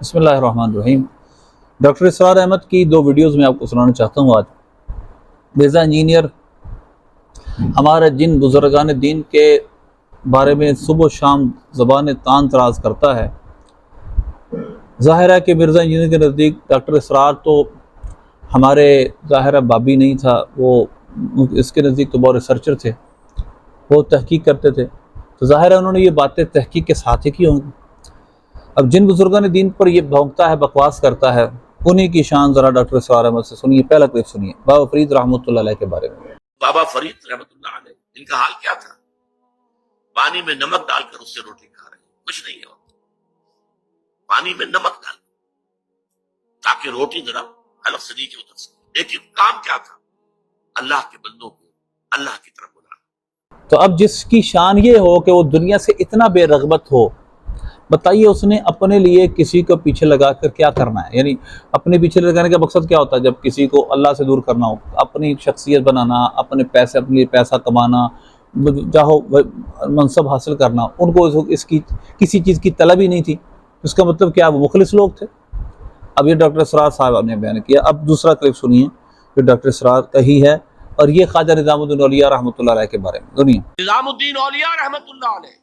بسم اللہ الرحمن الرحیم۔ ڈاکٹر اسرار احمد کی دو ویڈیوز میں آپ کو سنانا چاہتا ہوں آج۔ مرزا انجینئر ہمارے جن بزرگان دین کے بارے میں صبح و شام زبان تان تراز کرتا ہے، ظاہر ہے کہ مرزا انجینئر کے نزدیک ڈاکٹر اسرار تو ہمارے ظاہر بابی نہیں تھا، وہ اس کے نزدیک تو بہت ریسرچر تھے، وہ تحقیق کرتے تھے، تو ظاہر ہے انہوں نے یہ باتیں تحقیق کے ساتھ ہی کی ہوں گی۔ اب جن بزرگان دین پر یہ بھونکتا ہے، بکواس کرتا ہے، انہی کی شان ذرا ڈاکٹر اسرار احمد سے سنیے۔ پہلا کلپ سنیے بابا فرید رحمۃ اللہ علیہ کے بارے میں۔ بابا فرید رحمۃ اللہ علیہ، ان کا حال کیا تھا؟ پانی میں نمک ڈال کر اس سے روٹی کھا رہے ہیں، کچھ نہیں ہے، پانی میں نمک ڈال تاکہ روٹی ذرا حلق سے نیچے اتر سکے، لیکن کام کیا تھا؟ اللہ کے بندوں کو اللہ کی طرف بلانا۔ تو اب جس کی شان یہ ہو کہ وہ دنیا سے اتنا بے رغبت ہو، بتائیے اس نے اپنے لیے کسی کو پیچھے لگا کر کیا کرنا ہے؟ یعنی اپنے پیچھے لگانے کا مقصد کیا ہوتا ہے؟ جب کسی کو اللہ سے دور کرنا ہو، اپنی شخصیت بنانا، اپنے لیے پیسہ کمانا، چاہو منصب حاصل کرنا، ان کو اس کی کسی چیز کی طلب ہی نہیں تھی۔ اس کا مطلب کیا وہ مخلص لوگ تھے؟ اب یہ ڈاکٹر اسرار صاحب نے بیان کیا۔ اب دوسرا کلپ سنیے جو ڈاکٹر اسرار کا ہی ہے، اور یہ خواجہ نظام الدین اولیاء رحمۃ اللہ علیہ کے بارے میں سنیے۔ نظام الدین اولیاء رحمۃ اللہ علیہ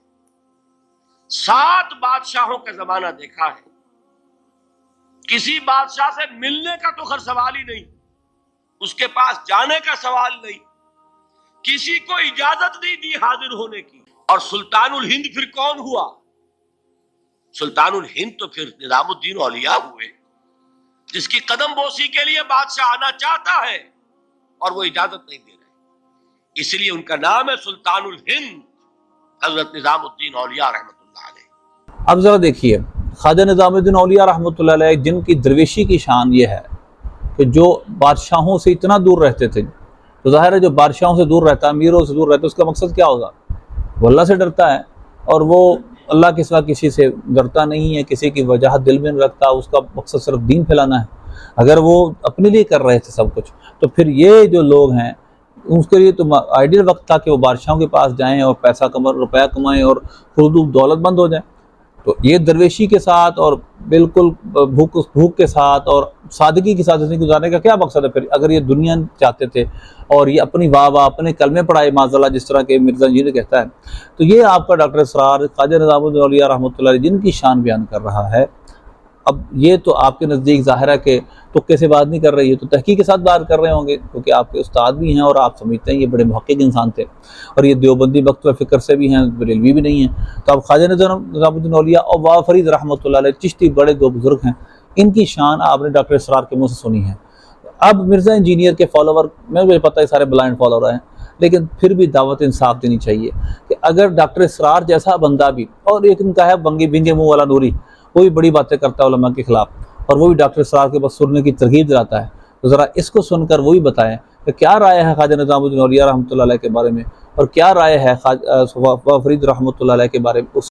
7 بادشاہوں کا زمانہ دیکھا ہے، کسی بادشاہ سے ملنے کا تو خیر سوال ہی نہیں، اس کے پاس جانے کا سوال نہیں، کسی کو اجازت نہیں دی حاضر ہونے کی۔ اور سلطان الہند پھر کون ہوا؟ سلطان الہند تو پھر نظام الدین اولیاء ہوئے، جس کی قدم بوسی کے لیے بادشاہ آنا چاہتا ہے اور وہ اجازت نہیں دے رہے، اس لیے ان کا نام ہے سلطان الہند حضرت نظام الدین اولیاء رحمۃ اللہ علیہ۔ اب ذرا دیکھیے، خواجہ نظام الدین اولیاء رحمۃ اللہ علیہ جن کی درویشی کی شان یہ ہے کہ جو بادشاہوں سے اتنا دور رہتے تھے، تو ظاہر ہے جو بادشاہوں سے دور رہتا ہے، امیروں سے دور رہتا ہے، اس کا مقصد کیا ہوگا؟ وہ اللہ سے ڈرتا ہے، اور وہ اللہ کے سوا کسی سے ڈرتا نہیں ہے، کسی کی وجاہت دل میں نہیں رکھتا، اس کا مقصد صرف دین پھیلانا ہے۔ اگر وہ اپنے لیے کر رہے تھے سب کچھ، تو پھر یہ جو لوگ ہیں اس کے لیے تو آئیڈیل وقت تھا کہ وہ بادشاہوں کے پاس جائیں اور روپیہ کمائیں اور خود دولت بند ہو جائیں۔ تو یہ درویشی کے ساتھ اور بالکل بھوک کے ساتھ اور سادگی کے ساتھ زندگی گزارنے کا کیا مقصد ہے؟ پھر اگر یہ دنیا چاہتے تھے اور یہ اپنی واہ اپنے کلمے پڑھائے معاذ جس طرح کہ مرزا انجینئر کہتا ہے، تو یہ آپ کا ڈاکٹر اسرار خواجہ نظام الدین اولیاء رحمۃ اللہ علیہ جن کی شان بیان کر رہا ہے۔ اب یہ تو آپ کے نزدیک ظاہر ہے کہ تکے سے بات نہیں کر رہی ہے، تو تحقیق کے ساتھ بات کر رہے ہوں گے، کیونکہ آپ کے استاد بھی ہیں اور آپ سمجھتے ہیں یہ بڑے محقق انسان تھے، اور یہ دیوبندی وقت و فکر سے بھی ہیں، بریلوی بھی نہیں ہیں۔ تو اب خواجہ نظام الدین اولیاء اور بابا فرید رحمۃ اللہ علیہ چشتی بڑے دو بزرگ ہیں، ان کی شان آپ نے ڈاکٹر اسرار کے منہ سے سنی ہے۔ اب مرزا انجینئر کے فالوور، مجھے پتہ ہے سارے بلائنڈ فالوور ہیں، لیکن پھر بھی دعوت انصاف دینی چاہیے کہ اگر ڈاکٹر اسرار جیسا بندہ بھی، اور ایک ان کا ہے بنگے منہ والا نوری، وہ بھی بڑی باتیں کرتا ہے علماء کے خلاف، اور وہ بھی ڈاکٹر اسرار کے بس سننے کی ترغیب دلاتا ہے، تو ذرا اس کو سن کر وہ بھی بتائیں کہ کیا رائے ہے خواجہ نظام الدین اولیاء رحمۃ اللہ علیہ کے بارے میں، اور کیا رائے ہے فرید رحمۃ اللہ علیہ کے بارے میں۔